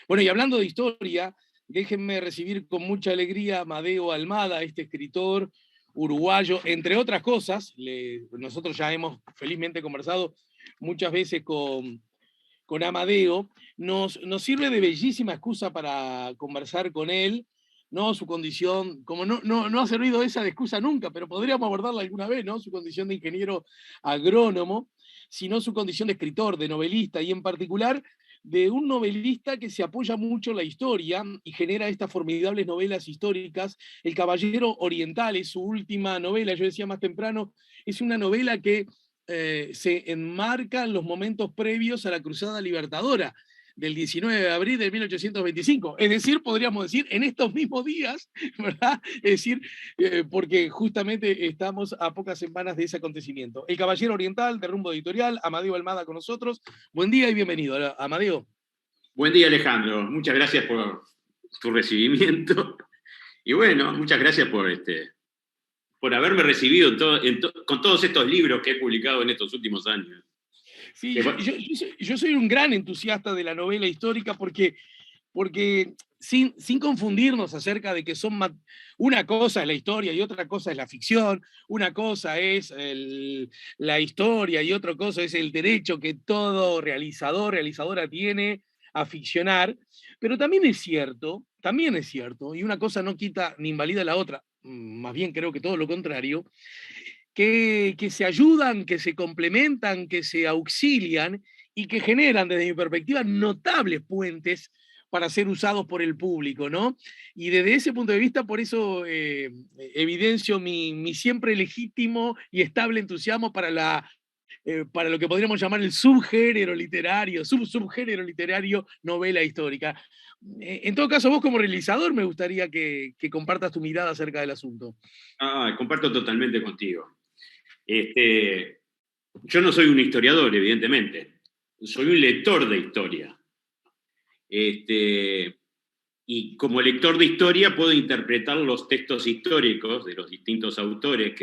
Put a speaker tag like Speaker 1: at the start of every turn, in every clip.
Speaker 1: Bueno, y hablando de historia, déjenme recibir con mucha alegría a Amadeo Almada, este escritor uruguayo, entre otras cosas. Nosotros ya hemos felizmente conversado muchas veces con Amadeo. Nos sirve de bellísima excusa para conversar con él, ¿no? Su condición, como no ha servido esa de excusa nunca, pero podríamos abordarla alguna vez, ¿no? Su condición de ingeniero agrónomo, sino su condición de escritor, de novelista, y en particular de un novelista que se apoya mucho en la historia y genera estas formidables novelas históricas. El Caballero Oriental es su última novela, yo decía más temprano, es una novela que se enmarca en los momentos previos a la Cruzada Libertadora del 19 de abril de 1825. Es decir, podríamos decir, en estos mismos días, ¿verdad? Es decir, porque justamente estamos a pocas semanas de ese acontecimiento. El Caballero Oriental, de Rumbo Editorial, Amadeo Almada con nosotros. Buen día y bienvenido, Amadeo.
Speaker 2: Buen día, Alejandro. Muchas gracias por tu recibimiento. Y bueno, muchas gracias por haberme recibido con todos estos libros que he publicado en estos últimos años.
Speaker 1: Sí, yo soy un gran entusiasta de la novela histórica porque sin confundirnos acerca de que una cosa es la historia y otra cosa es la ficción, una cosa es la historia y otra cosa es el derecho que todo realizadora tiene a ficcionar, pero también es cierto, y una cosa no quita ni invalida la otra, más bien creo que todo lo contrario, que se ayudan, que se complementan, que se auxilian y que generan, desde mi perspectiva, notables puentes para ser usados por el público, ¿no? Y desde ese punto de vista, por eso evidencio mi siempre legítimo y estable entusiasmo para lo que podríamos llamar el subgénero literario, subgénero literario, novela histórica. En todo caso, vos como realizador me gustaría que compartas tu mirada acerca del asunto.
Speaker 2: Comparto totalmente contigo. Yo no soy un historiador, evidentemente. Soy un lector de historia. Y como lector de historia puedo interpretar los textos históricos de los distintos autores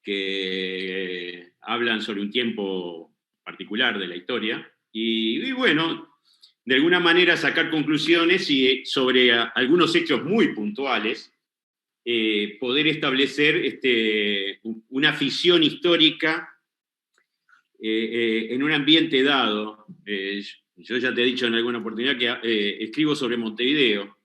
Speaker 2: que hablan sobre un tiempo particular de la historia. Y bueno, de alguna manera sacar conclusiones sobre algunos hechos muy puntuales, poder establecer una ficción histórica en un ambiente dado. Yo ya te he dicho en alguna oportunidad que escribo sobre Montevideo.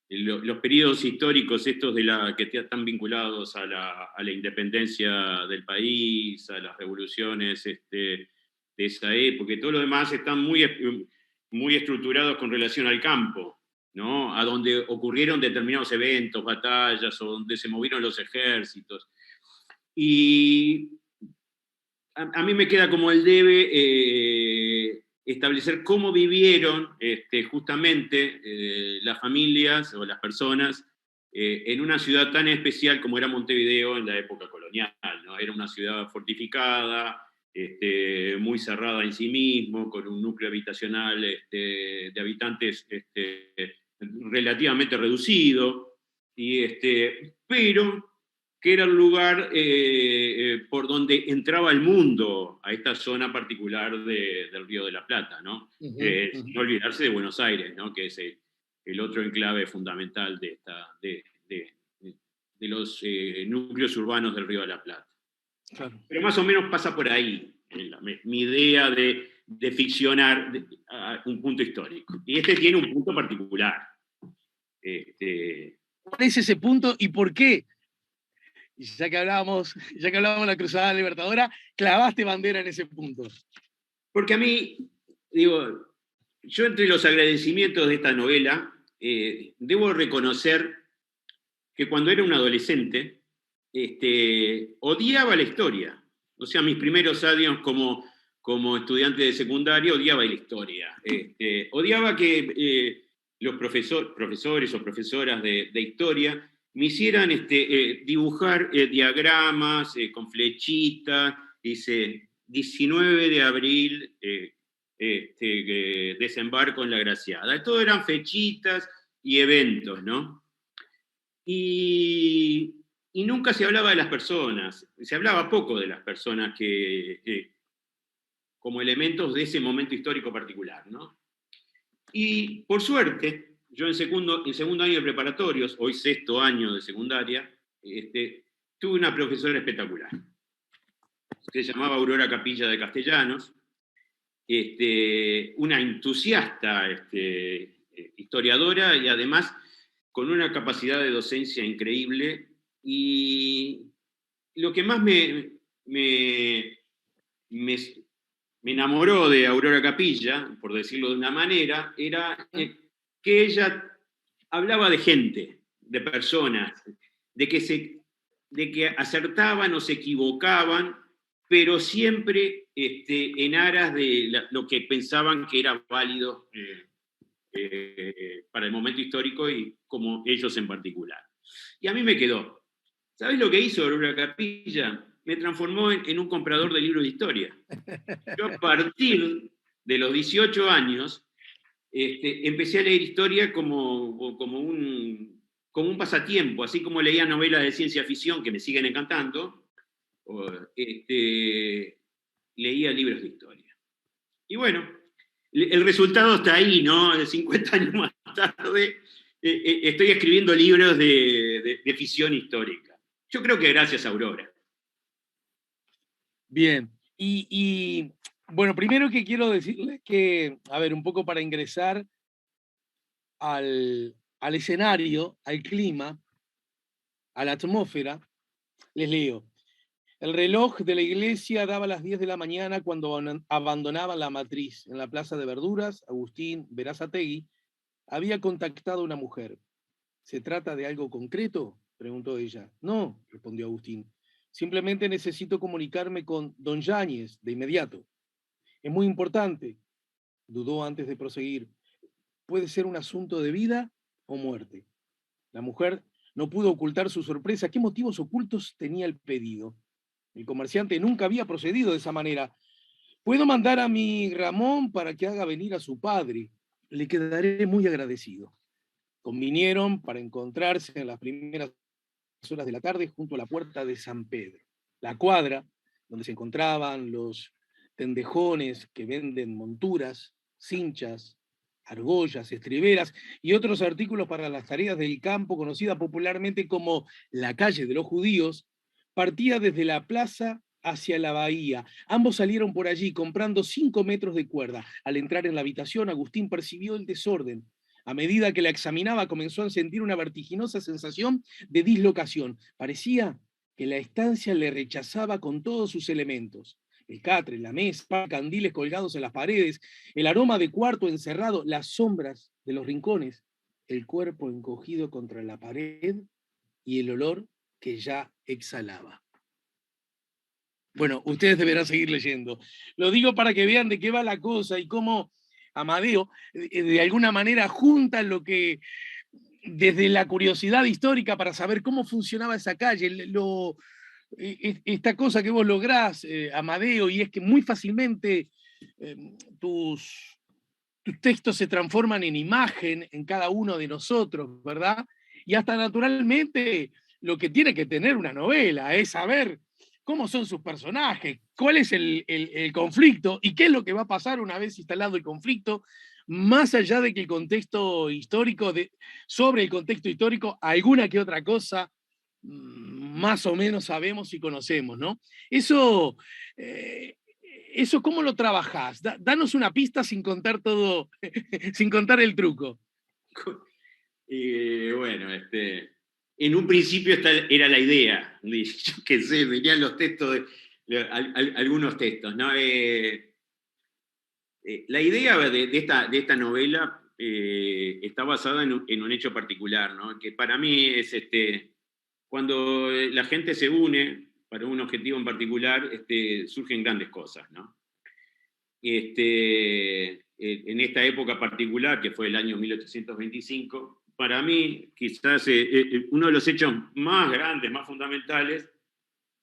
Speaker 2: Los periodos históricos estos que están vinculados a la independencia del país, a las revoluciones de esa época, y todo lo demás están muy estructurados con relación al campo, ¿no? A donde ocurrieron determinados eventos, batallas, o donde se movieron los ejércitos. Y a mí me queda como el debe establecer cómo vivieron justamente las familias o las personas en una ciudad tan especial como era Montevideo en la época colonial, ¿no? Era una ciudad fortificada, muy cerrada en sí mismo, con un núcleo habitacional de habitantes relativamente reducido, pero que era el lugar por donde entraba el mundo a esta zona particular del Río de la Plata, ¿no? No olvidarse de Buenos Aires, ¿no? Que es el otro enclave fundamental de los núcleos urbanos del Río de la Plata. Claro. Pero más o menos pasa por ahí mi idea de ficcionar un punto histórico. Y tiene un punto particular.
Speaker 1: ¿Cuál es ese punto y por qué? Ya que hablábamos de la Cruzada Libertadora, clavaste bandera en ese punto.
Speaker 2: Porque a mí, yo entre los agradecimientos de esta novela, debo reconocer que cuando era un adolescente, odiaba la historia. O sea, mis primeros años como estudiante de secundaria, odiaba la historia. Odiaba que los profesores o profesoras de historia me hicieran dibujar diagramas con flechitas, dice 19 de abril, desembarco en La Graciada. Todo eran fechitas y eventos, ¿no? Y nunca se hablaba de las personas, se hablaba poco de las personas como elementos de ese momento histórico particular, ¿no? Y por suerte, yo en segundo año de preparatorios, hoy sexto año de secundaria, tuve una profesora espectacular. Se llamaba Aurora Capilla de Castellanos, una entusiasta historiadora y además con una capacidad de docencia increíble. Y lo que más me enamoró de Aurora Capilla, por decirlo de una manera, era que ella hablaba de gente, de personas, de que acertaban o se equivocaban, pero siempre en aras de lo que pensaban que era válido para el momento histórico y como ellos en particular. Y a mí me quedó. ¿Sabés lo que hizo Aurora Capilla? Me transformó en un comprador de libros de historia. Yo a partir de los 18 años empecé a leer historia como un pasatiempo, así como leía novelas de ciencia ficción que me siguen encantando, leía libros de historia. Y bueno, el resultado está ahí, ¿no? 50 años más tarde estoy escribiendo libros de ficción histórica. Yo creo que gracias a Aurora.
Speaker 1: Bien, bueno, primero que quiero decirles que, a ver, un poco para ingresar al escenario, al clima, a la atmósfera, les leo. El reloj de la iglesia daba las 10 de la mañana cuando abandonaba la matriz. En la plaza de verduras, Agustín Berazategui había contactado a una mujer. ¿Se trata de algo concreto?, preguntó ella. No, respondió Agustín. Simplemente necesito comunicarme con don Yáñez de inmediato. Es muy importante, dudó antes de proseguir. Puede ser un asunto de vida o muerte. La mujer no pudo ocultar su sorpresa. ¿Qué motivos ocultos tenía el pedido? El comerciante nunca había procedido de esa manera. Puedo mandar a mi Ramón para que haga venir a su padre. Le quedaré muy agradecido. Convinieron para encontrarse en las primeras horas de la tarde junto a la puerta de San Pedro. La cuadra, donde se encontraban los tendejones que venden monturas, cinchas, argollas, estriberas y otros artículos para las tareas del campo, conocida popularmente como la calle de los judíos, partía desde la plaza hacia la bahía. Ambos salieron por allí comprando 5 metros de cuerda. Al entrar en la habitación, Agustín percibió el desorden. A medida que la examinaba, comenzó a sentir una vertiginosa sensación de dislocación. Parecía que la estancia le rechazaba con todos sus elementos. El catre, la mesa, candiles colgados en las paredes, el aroma de cuarto encerrado, las sombras de los rincones, el cuerpo encogido contra la pared y el olor que ya exhalaba. Bueno, ustedes deberán seguir leyendo. Lo digo para que vean de qué va la cosa y cómo Amadeo, de alguna manera, junta lo que, desde la curiosidad histórica para saber cómo funcionaba esa calle, esta cosa que vos lográs, Amadeo, y es que muy fácilmente tus textos se transforman en imagen en cada uno de nosotros, ¿verdad? Y hasta naturalmente lo que tiene que tener una novela es saber cómo son sus personajes, cuál es el conflicto y qué es lo que va a pasar una vez instalado el conflicto, más allá de que el contexto histórico, sobre el contexto histórico, alguna que otra cosa más o menos sabemos y conocemos, ¿no? Eso, ¿eso cómo lo trabajás? Danos una pista sin contar todo, sin contar el truco.
Speaker 2: Bueno, en un principio esta era la idea, yo qué sé, venían los textos, algunos textos, ¿no? La idea de esta novela está basada en un hecho particular, ¿no? Que para mí es cuando la gente se une para un objetivo en particular, surgen grandes cosas, ¿no? En esta época particular, que fue el año 1825, para mí quizás uno de los hechos más grandes, más fundamentales,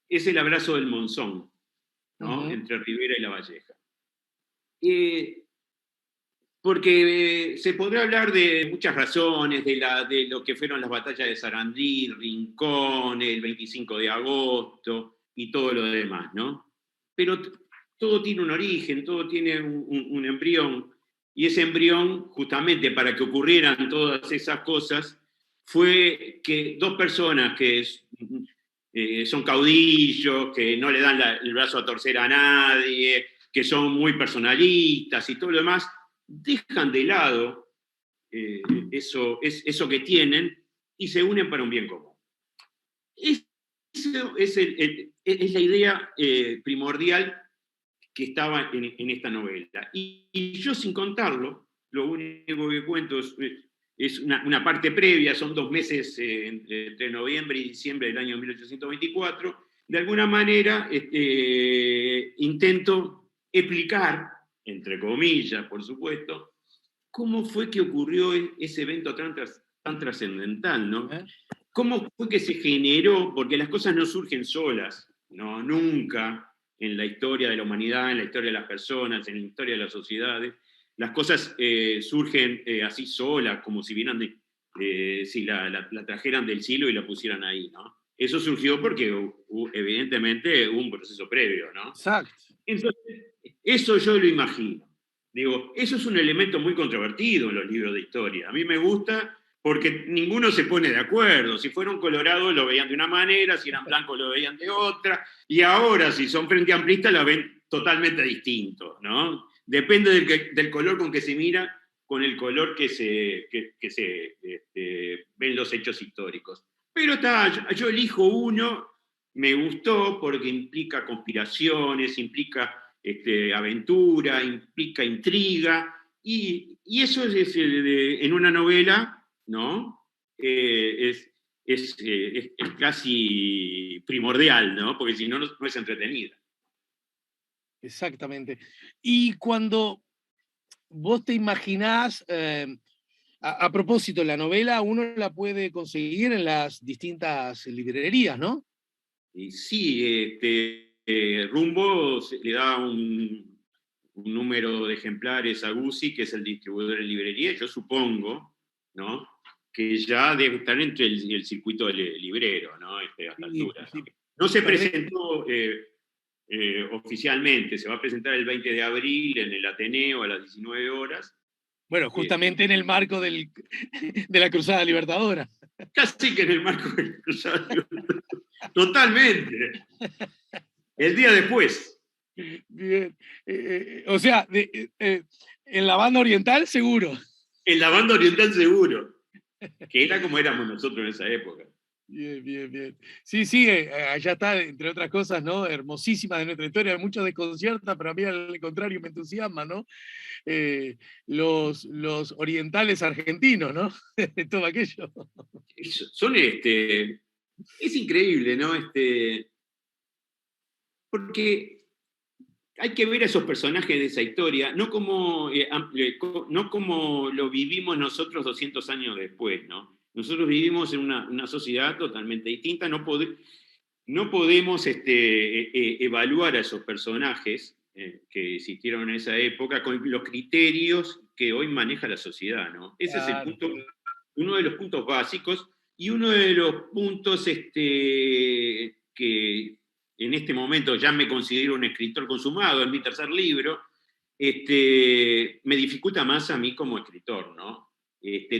Speaker 2: es el abrazo del Monzón, ¿no? Entre Rivera y La Valleja. Porque se podrá hablar de muchas razones, de lo que fueron las batallas de Sarandí, Rincón, el 25 de agosto y todo lo demás, ¿no? Pero todo tiene un origen, todo tiene un embrión. y ese embrión, justamente para que ocurrieran todas esas cosas, fue que dos personas que son caudillos, que no le dan el brazo a torcer a nadie, que son muy personalistas y todo lo demás, dejan de lado eso que tienen y se unen para un bien común. Eso es la idea primordial que estaba en esta novela. Y yo, sin contarlo, lo único que cuento es una parte previa, son 2 meses entre noviembre y diciembre del año 1824. De alguna manera intento explicar, entre comillas, por supuesto, cómo fue que ocurrió ese evento tan trascendental, ¿no? ¿Cómo fue que se generó? Porque las cosas no surgen solas, ¿no? Nunca en la historia de la humanidad, en la historia de las personas, en la historia de las sociedades. Las cosas surgen así solas, como si vieran si la trajeran del cielo y la pusieran ahí, ¿no? Eso surgió porque evidentemente hubo un proceso previo, ¿no?
Speaker 1: Exacto.
Speaker 2: Entonces, eso yo lo imagino. Digo, eso es un elemento muy controvertido en los libros de historia. A mí me gusta porque ninguno se pone de acuerdo. Si fueron colorados lo veían de una manera, si eran blancos lo veían de otra, y ahora si son frente amplistas la ven totalmente distinto, ¿no? Depende del color con que se mira, con el color que se ven los hechos históricos. Pero yo elijo uno, me gustó porque implica conspiraciones, implica aventura, implica intriga, y eso es en una novela, ¿no? Es casi primordial, ¿no? Porque si no, no es entretenida.
Speaker 1: Exactamente. Y cuando vos te imaginás, a propósito, la novela uno la puede conseguir en las distintas librerías, ¿no?
Speaker 2: Y sí, Rumbo le da un número de ejemplares a Guzzi, que es el distribuidor en librería, yo supongo, ¿no? Que ya debe estar entre el circuito librero, ¿no? A esta altura.
Speaker 1: Sí.
Speaker 2: No se presentó oficialmente, se va a presentar el 20 de abril en el Ateneo a las 19 horas.
Speaker 1: Bueno, justamente en el marco de la Cruzada Libertadora.
Speaker 2: Casi que en el marco de la Cruzada Libertadora. Totalmente. El día después.
Speaker 1: Bien. O sea, en la banda oriental, seguro.
Speaker 2: En la banda oriental, seguro. Que era como éramos nosotros en esa época.
Speaker 1: Bien, bien, bien. Sí, allá está, entre otras cosas, ¿no? Hermosísima de nuestra historia, mucho desconcierta, pero a mí al contrario me entusiasma, ¿no? Los orientales argentinos, ¿no? Todo aquello.
Speaker 2: Es increíble, ¿no? Porque hay que ver a esos personajes de esa historia, no como lo vivimos nosotros 200 años después, ¿no? Nosotros vivimos en una sociedad totalmente distinta, no podemos evaluar a esos personajes que existieron en esa época con los criterios que hoy maneja la sociedad, ¿no? Ese es uno de los puntos básicos y uno de los puntos que en este momento ya me considero un escritor consumado, es mi tercer libro, me dificulta más a mí como escritor, ¿no?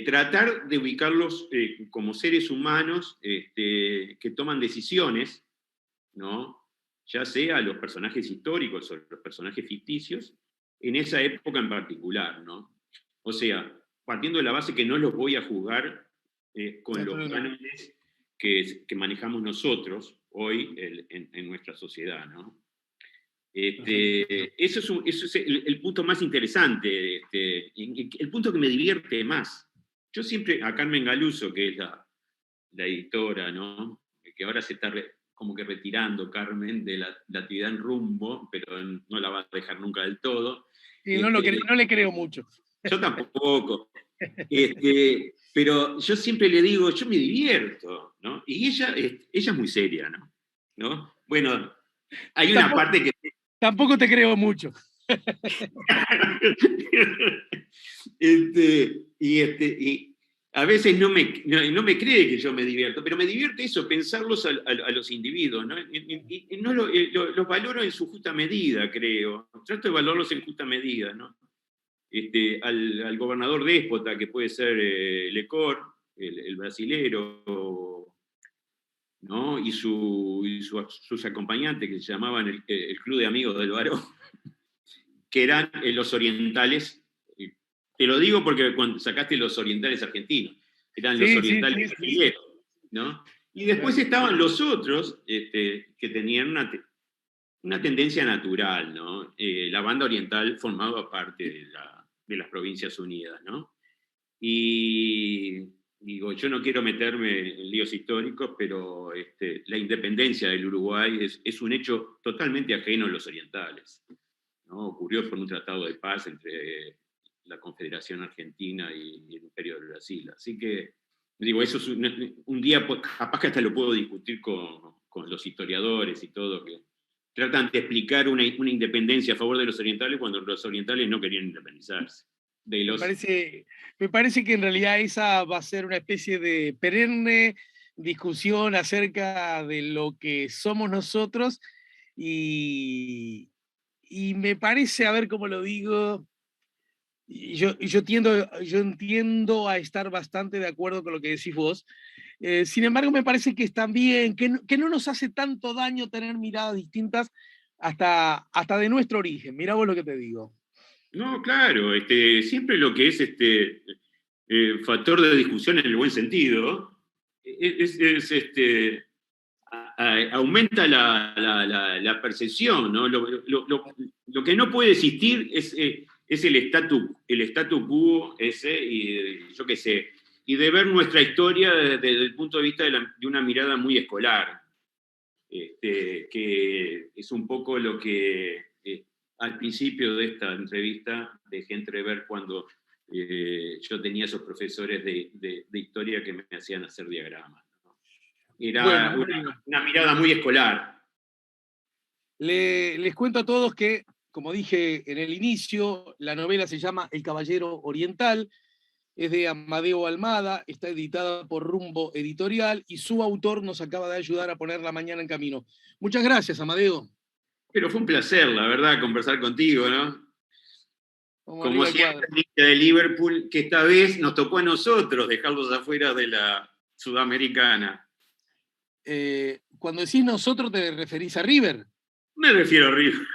Speaker 2: Tratar de ubicarlos como seres humanos que toman decisiones, ¿no? Ya sea los personajes históricos o los personajes ficticios, en esa época en particular, ¿no? O sea, partiendo de la base que no los voy a juzgar con los cánones que manejamos nosotros hoy en nuestra sociedad, ¿no? Eso es el punto más interesante, el punto que me divierte más. Yo siempre, a Carmen Galuso, que es la editora, ¿no? Que ahora se está como que retirando, Carmen, de la actividad en Rumbo, pero no la va a dejar nunca del todo.
Speaker 1: Sí, no le creo mucho.
Speaker 2: Yo tampoco. Pero yo siempre le digo, yo me divierto, ¿no? Y ella es muy seria, ¿no? Bueno, hay una parte que...
Speaker 1: Tampoco te creo mucho.
Speaker 2: Y a veces no me cree que yo me divierto, pero me divierte eso, pensarlos a los individuos, ¿no? Y los valoro en su justa medida, creo. Trato de valorarlos en justa medida, ¿no? al gobernador déspota, que puede ser Lecor, el brasilero, ¿no? Y sus acompañantes, que se llamaban el Club de Amigos del Barón, que eran los orientales. Te lo digo porque cuando sacaste los orientales argentinos, eran los orientales brasileños, ¿no? Y después estaban los otros que tenían una tendencia natural, ¿no? La banda oriental formaba parte de las Provincias Unidas, ¿no? Y digo, yo no quiero meterme en líos históricos, pero la independencia del Uruguay es un hecho totalmente ajeno a los orientales, ¿no? Ocurrió por un tratado de paz entre la Confederación Argentina y el Imperio de Brasil. Así que, digo, eso es un día, capaz que hasta lo puedo discutir con los historiadores y todo, que tratan de explicar una independencia a favor de los orientales cuando los orientales no querían independizarse.
Speaker 1: Me parece que en realidad esa va a ser una especie de perenne discusión acerca de lo que somos nosotros y me parece, a ver cómo lo digo, yo entiendo a estar bastante de acuerdo con lo que decís vos. Sin embargo, me parece que están bien, que no nos hace tanto daño tener miradas distintas hasta de nuestro origen. Mirá vos lo que te digo.
Speaker 2: No, claro, siempre lo que es factor de discusión en el buen sentido aumenta la percepción, ¿no? Lo que no puede existir es el statu quo ese, y yo qué sé, y de ver nuestra historia desde el punto de vista de una mirada muy escolar, que es un poco lo que al principio de esta entrevista dejé entrever cuando yo tenía esos profesores de historia que me hacían hacer diagramas, ¿no? Era una mirada muy escolar.
Speaker 1: Les cuento a todos que, como dije en el inicio, la novela se llama El Caballero Oriental, es de Amadeo Almada, está editada por Rumbo Editorial y su autor nos acaba de ayudar a poner la mañana en camino. Muchas gracias, Amadeo.
Speaker 2: Pero fue un placer, la verdad, conversar contigo, ¿no? Como siempre, de Liverpool, que esta vez nos tocó a nosotros dejarlos afuera de la Sudamericana.
Speaker 1: Cuando decís nosotros, ¿te referís a River?
Speaker 2: Me refiero a River.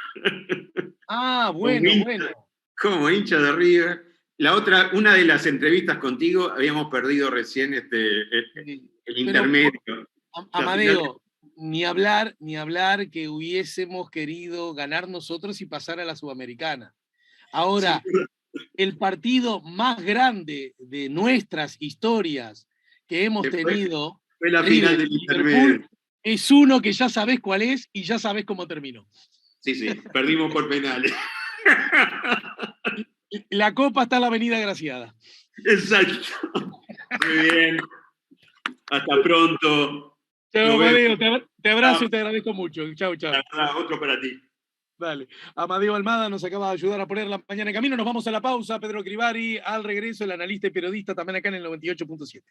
Speaker 1: Ah, bueno, bueno.
Speaker 2: Como hincha de River. Una de las entrevistas contigo, habíamos perdido recién el intermedio.
Speaker 1: Amadeo, ni hablar que hubiésemos querido ganar nosotros y pasar a la Sudamericana. Ahora, sí, el partido más grande de nuestras historias que hemos tenido
Speaker 2: fue la final del intermedio.
Speaker 1: Es uno que ya sabés cuál es y ya sabés cómo terminó.
Speaker 2: Sí, perdimos por penales.
Speaker 1: La copa está en la Avenida Graciada.
Speaker 2: Exacto. Muy bien. Hasta pronto.
Speaker 1: Chao, Amadeo, te abrazo y te agradezco mucho. Chao.
Speaker 2: Otro para ti.
Speaker 1: Dale. Amadeo Almada nos acaba de ayudar a poner la mañana en camino. Nos vamos a la pausa. Pedro Crivari, al regreso, el analista y periodista, también acá en el 98.7.